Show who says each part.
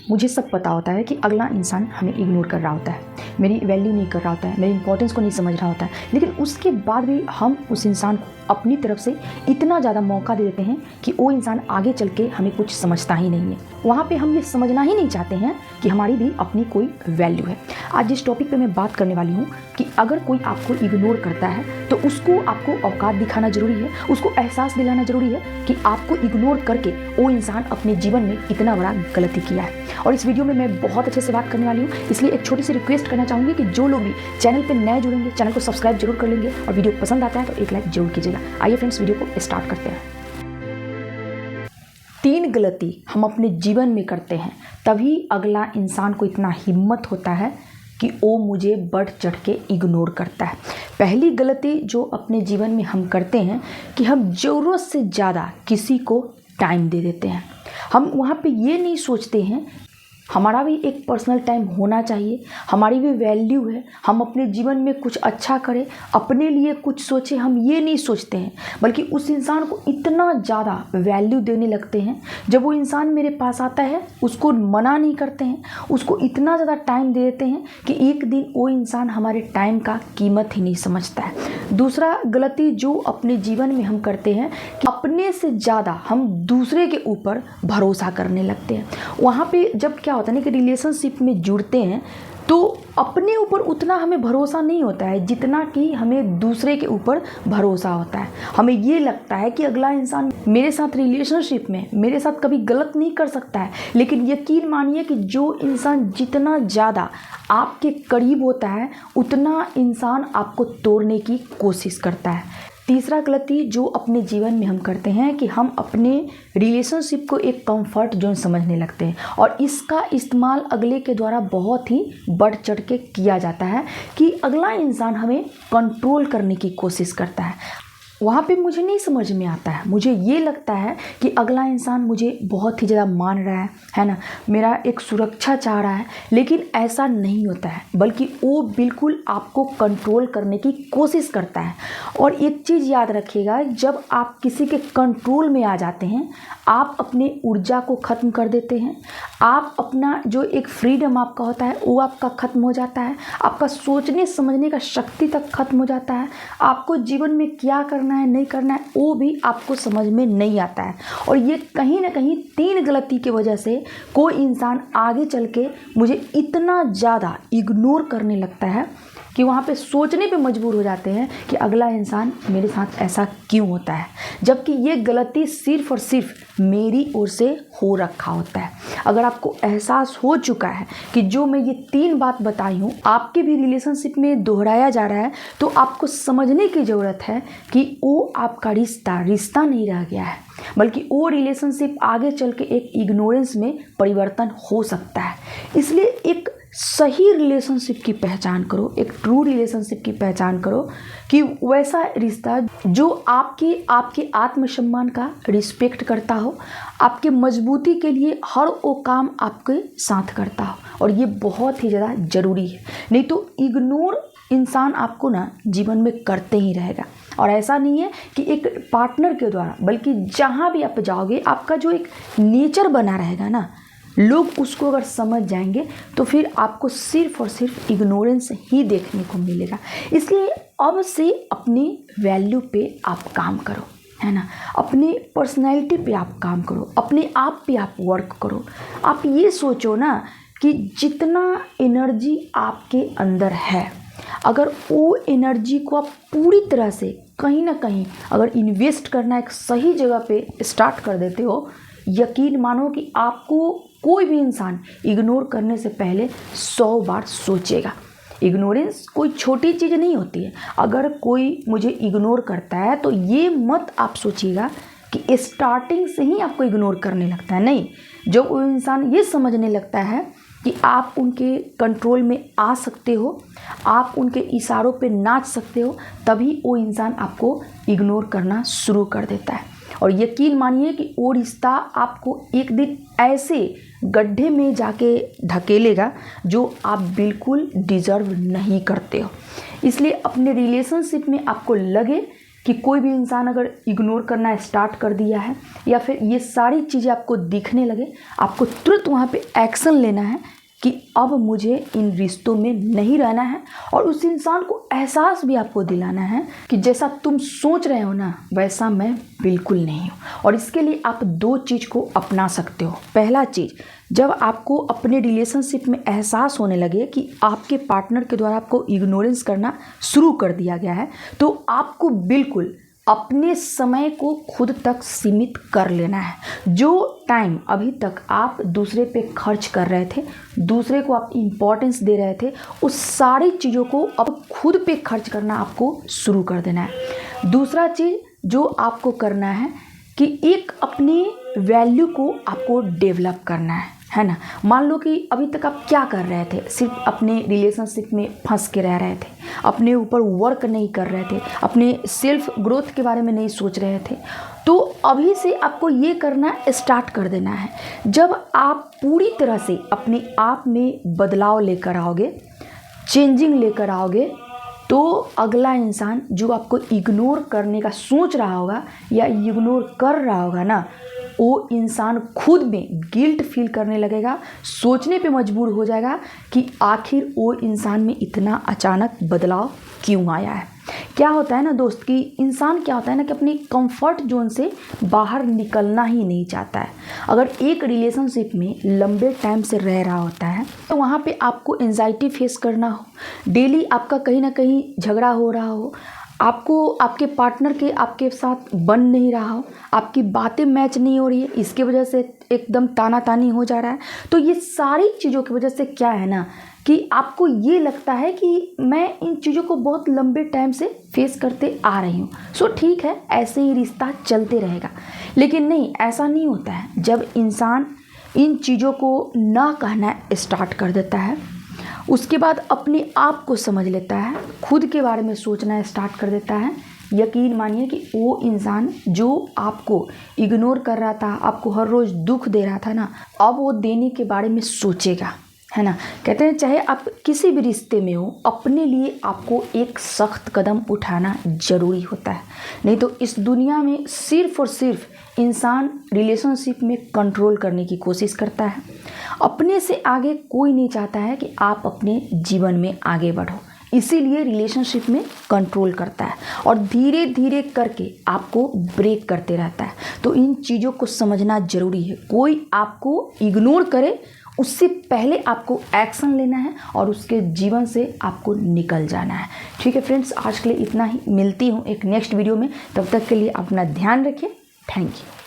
Speaker 1: मुझे सब पता होता है कि अगला इंसान हमें इग्नोर कर रहा होता है, मेरी वैल्यू नहीं कर रहा होता है, मेरी इंपॉर्टेंस को नहीं समझ रहा होता है, लेकिन उसके बाद भी हम उस इंसान को अपनी तरफ से इतना ज़्यादा मौका दे देते हैं कि वो इंसान आगे चल के हमें कुछ समझता ही नहीं है। वहाँ पे हम ये समझना ही नहीं चाहते हैं कि हमारी भी अपनी कोई वैल्यू है। आज जिस टॉपिक पे मैं बात करने वाली हूँ कि अगर कोई आपको इग्नोर करता है तो उसको आपको औकात दिखाना ज़रूरी है, उसको एहसास दिलाना ज़रूरी है कि आपको इग्नोर करके वो इंसान अपने जीवन में कितना बड़ा गलती किया है। और इस वीडियो में मैं बहुत अच्छे से बात करने वाली हूँ, इसलिए एक छोटी सी रिक्वेस्ट करना चाहूँगी कि जो लोग भी चैनल पर नए जुड़ेंगे चैनल को सब्सक्राइब जरूर कर लेंगे और वीडियो पसंद आता है तो एक लाइक जरूर कीजिएगा। आइए फ्रेंड्स, वीडियो को स्टार्ट करते हैं। 3 गलती हम अपने जीवन में करते हैं तभी अगला इंसान को इतना हिम्मत होता है कि वो मुझे बढ़ चढ़ के इग्नोर करता है। पहली गलती जो अपने जीवन में हम करते हैं कि हम ज़रूरत से ज़्यादा किसी को टाइम दे देते हैं। हम वहाँ पे ये नहीं सोचते हैं हमारा भी एक पर्सनल टाइम होना चाहिए, हमारी भी वैल्यू है, हम अपने जीवन में कुछ अच्छा करें, अपने लिए कुछ सोचें। हम ये नहीं सोचते हैं, बल्कि उस इंसान को इतना ज़्यादा वैल्यू देने लगते हैं। जब वो इंसान मेरे पास आता है उसको मना नहीं करते हैं, उसको इतना ज़्यादा टाइम दे देते हैं कि एक दिन वो इंसान हमारे टाइम का कीमत ही नहीं समझता है। दूसरा गलती जो अपने जीवन में हम करते हैं कि अपने से ज़्यादा हम दूसरे के ऊपर भरोसा करने लगते हैं। वहाँ पे जब क्या होता है ना कि रिलेशनशिप में जुड़ते हैं तो अपने ऊपर उतना हमें भरोसा नहीं होता है जितना कि हमें दूसरे के ऊपर भरोसा होता है। हमें ये लगता है कि अगला इंसान मेरे साथ रिलेशनशिप में मेरे साथ कभी गलत नहीं कर सकता है, लेकिन यकीन मानिए कि जो इंसान जितना ज़्यादा आपके करीब होता है उतना इंसान आपको तोड़ने की कोशिश करता है। तीसरा गलती जो अपने जीवन में हम करते हैं कि हम अपने रिलेशनशिप को एक कंफर्ट जोन समझने लगते हैं और इसका इस्तेमाल अगले के द्वारा बहुत ही बढ़ चढ़ के किया जाता है कि अगला इंसान हमें कंट्रोल करने की कोशिश करता है। वहाँ पे मुझे नहीं समझ में आता है, मुझे ये लगता है कि अगला इंसान मुझे बहुत ही ज़्यादा मान रहा है ना, मेरा एक सुरक्षा चाह रहा है, लेकिन ऐसा नहीं होता है, बल्कि वो बिल्कुल आपको कंट्रोल करने की कोशिश करता है। और एक चीज़ याद रखिएगा, जब आप किसी के कंट्रोल में आ जाते हैं आप अपने ऊर्जा को ख़त्म कर देते हैं, आप अपना जो एक फ्रीडम आपका होता है वो आपका ख़त्म हो जाता है, आपका सोचने समझने का शक्ति तक ख़त्म हो जाता है, आपको जीवन में क्या करना है नहीं करना है वो भी आपको समझ में नहीं आता है। और ये कहीं ना कहीं 3 गलती की वजह से कोई इंसान आगे चल के मुझे इतना ज़्यादा इग्नोर करने लगता है कि वहाँ पे सोचने पे मजबूर हो जाते हैं कि अगला इंसान मेरे साथ ऐसा क्यों होता है, जबकि ये गलती सिर्फ़ और सिर्फ मेरी ओर से हो रखा होता है। अगर आपको एहसास हो चुका है कि जो मैं ये 3 बात बताई हूँ आपके भी रिलेशनशिप में दोहराया जा रहा है, तो आपको समझने की ज़रूरत है कि वो आपका रिश्ता नहीं रह गया है, बल्कि वो रिलेशनशिप आगे चल के एक इग्नोरेंस में परिवर्तन हो सकता है। इसलिए एक सही रिलेशनशिप की पहचान करो, एक ट्रू रिलेशनशिप की पहचान करो कि वैसा रिश्ता जो आपके आत्मसम्मान का रिस्पेक्ट करता हो, आपके मजबूती के लिए हर वो काम आपके साथ करता हो। और ये बहुत ही ज़्यादा ज़रूरी है, नहीं तो इग्नोर इंसान आपको ना जीवन में करते ही रहेगा। और ऐसा नहीं है कि एक पार्टनर के द्वारा, बल्कि जहाँ भी आप जाओगे आपका जो एक नेचर बना रहेगा ना, लोग उसको अगर समझ जाएंगे तो फिर आपको सिर्फ और सिर्फ इग्नोरेंस ही देखने को मिलेगा। इसलिए अब से अपनी वैल्यू पे आप काम करो, है ना, अपनी पर्सनैलिटी पे आप काम करो, अपने आप पे आप वर्क करो। आप ये सोचो ना कि जितना एनर्जी आपके अंदर है, अगर वो एनर्जी को आप पूरी तरह से कहीं ना कहीं अगर इन्वेस्ट करना एक सही जगह पे स्टार्ट कर देते हो, यकीन मानो कि आपको कोई भी इंसान इग्नोर करने से पहले 100 बार सोचेगा। इग्नोरेंस कोई छोटी चीज़ नहीं होती है। अगर कोई मुझे इग्नोर करता है तो ये मत आप सोचिएगा कि स्टार्टिंग से ही आपको इग्नोर करने लगता है, नहीं। जब वो इंसान ये समझने लगता है कि आप उनके कंट्रोल में आ सकते हो, आप उनके इशारों पे नाच सकते हो, तभी वो इंसान आपको इग्नोर करना शुरू कर देता है। और यकीन मानिए कि वो रिश्ता आपको एक दिन ऐसे गड्ढे में जाके ढकेलेगा जो आप बिल्कुल डिज़र्व नहीं करते हो। इसलिए अपने रिलेशनशिप में आपको लगे कि कोई भी इंसान अगर इग्नोर करना स्टार्ट कर दिया है या फिर ये सारी चीज़ें आपको दिखने लगे, आपको तुरंत वहाँ पे एक्शन लेना है कि अब मुझे इन रिश्तों में नहीं रहना है। और उस इंसान को एहसास भी आपको दिलाना है कि जैसा तुम सोच रहे हो ना, वैसा मैं बिल्कुल नहीं हूँ। और इसके लिए आप 2 चीज़ को अपना सकते हो। पहला चीज़, जब आपको अपने रिलेशनशिप में एहसास होने लगे कि आपके पार्टनर के द्वारा आपको इग्नोरेंस करना शुरू कर दिया गया है, तो आपको बिल्कुल अपने समय को खुद तक सीमित कर लेना है। जो टाइम अभी तक आप दूसरे पे खर्च कर रहे थे, दूसरे को आप इम्पोर्टेंस दे रहे थे, उस सारी चीज़ों को अब खुद पे खर्च करना आपको शुरू कर देना है। दूसरा चीज़ जो आपको करना है कि एक अपनी वैल्यू को आपको डेवलप करना है ना। मान लो कि अभी तक आप क्या कर रहे थे, सिर्फ अपने रिलेशनशिप में फंस के रह रहे थे, अपने ऊपर वर्क नहीं कर रहे थे, अपने सेल्फ ग्रोथ के बारे में नहीं सोच रहे थे। तो अभी से आपको ये करना स्टार्ट कर देना है। जब आप पूरी तरह से अपने आप में बदलाव लेकर आओगे, चेंजिंग लेकर आओगे, तो अगला इंसान जो आपको इग्नोर करने का सोच रहा होगा या इग्नोर कर रहा होगा ना, वो इंसान खुद में गिल्ट फील करने लगेगा, सोचने पे मजबूर हो जाएगा कि आखिर वो इंसान में इतना अचानक बदलाव क्यों आया है। क्या होता है ना दोस्त कि इंसान क्या होता है ना कि अपनी कंफर्ट जोन से बाहर निकलना ही नहीं चाहता है। अगर एक रिलेशनशिप में लंबे टाइम से रह रहा होता है तो वहाँ पे आपको एंजाइटी फेस करना हो, डेली आपका कहीं ना कहीं झगड़ा हो रहा हो, आपको आपके पार्टनर के आपके साथ बन नहीं रहा हो, आपकी बातें मैच नहीं हो रही है, इसके वजह से एकदम ताना तानी हो जा रहा है, तो ये सारी चीज़ों की वजह से क्या है ना कि आपको ये लगता है कि मैं इन चीज़ों को बहुत लंबे टाइम से फेस करते आ रही हूँ, सो ठीक है, ऐसे ही रिश्ता चलते रहेगा। लेकिन नहीं, ऐसा नहीं होता है। जब इंसान इन चीज़ों को ना कहना स्टार्ट कर देता है, उसके बाद अपने आप को समझ लेता है, खुद के बारे में सोचना स्टार्ट कर देता है, यकीन मानिए कि वो इंसान जो आपको इग्नोर कर रहा था, आपको हर रोज़ दुख दे रहा था ना, अब वो देने के बारे में सोचेगा, है ना। कहते हैं चाहे आप किसी भी रिश्ते में हो, अपने लिए आपको एक सख्त कदम उठाना ज़रूरी होता है। नहीं तो इस दुनिया में सिर्फ़ और सिर्फ इंसान रिलेशनशिप में कंट्रोल करने की कोशिश करता है। अपने से आगे कोई नहीं चाहता है कि आप अपने जीवन में आगे बढ़ो, इसीलिए रिलेशनशिप में कंट्रोल करता है और धीरे धीरे करके आपको ब्रेक करते रहता है। तो इन चीज़ों को समझना ज़रूरी है। कोई आपको इग्नोर करे उससे पहले आपको एक्शन लेना है और उसके जीवन से आपको निकल जाना है। ठीक है फ्रेंड्स, आज के लिए इतना ही। मिलती हूँ एक नेक्स्ट वीडियो में, तब तक के लिए अपना ध्यान रखिए। Thank you.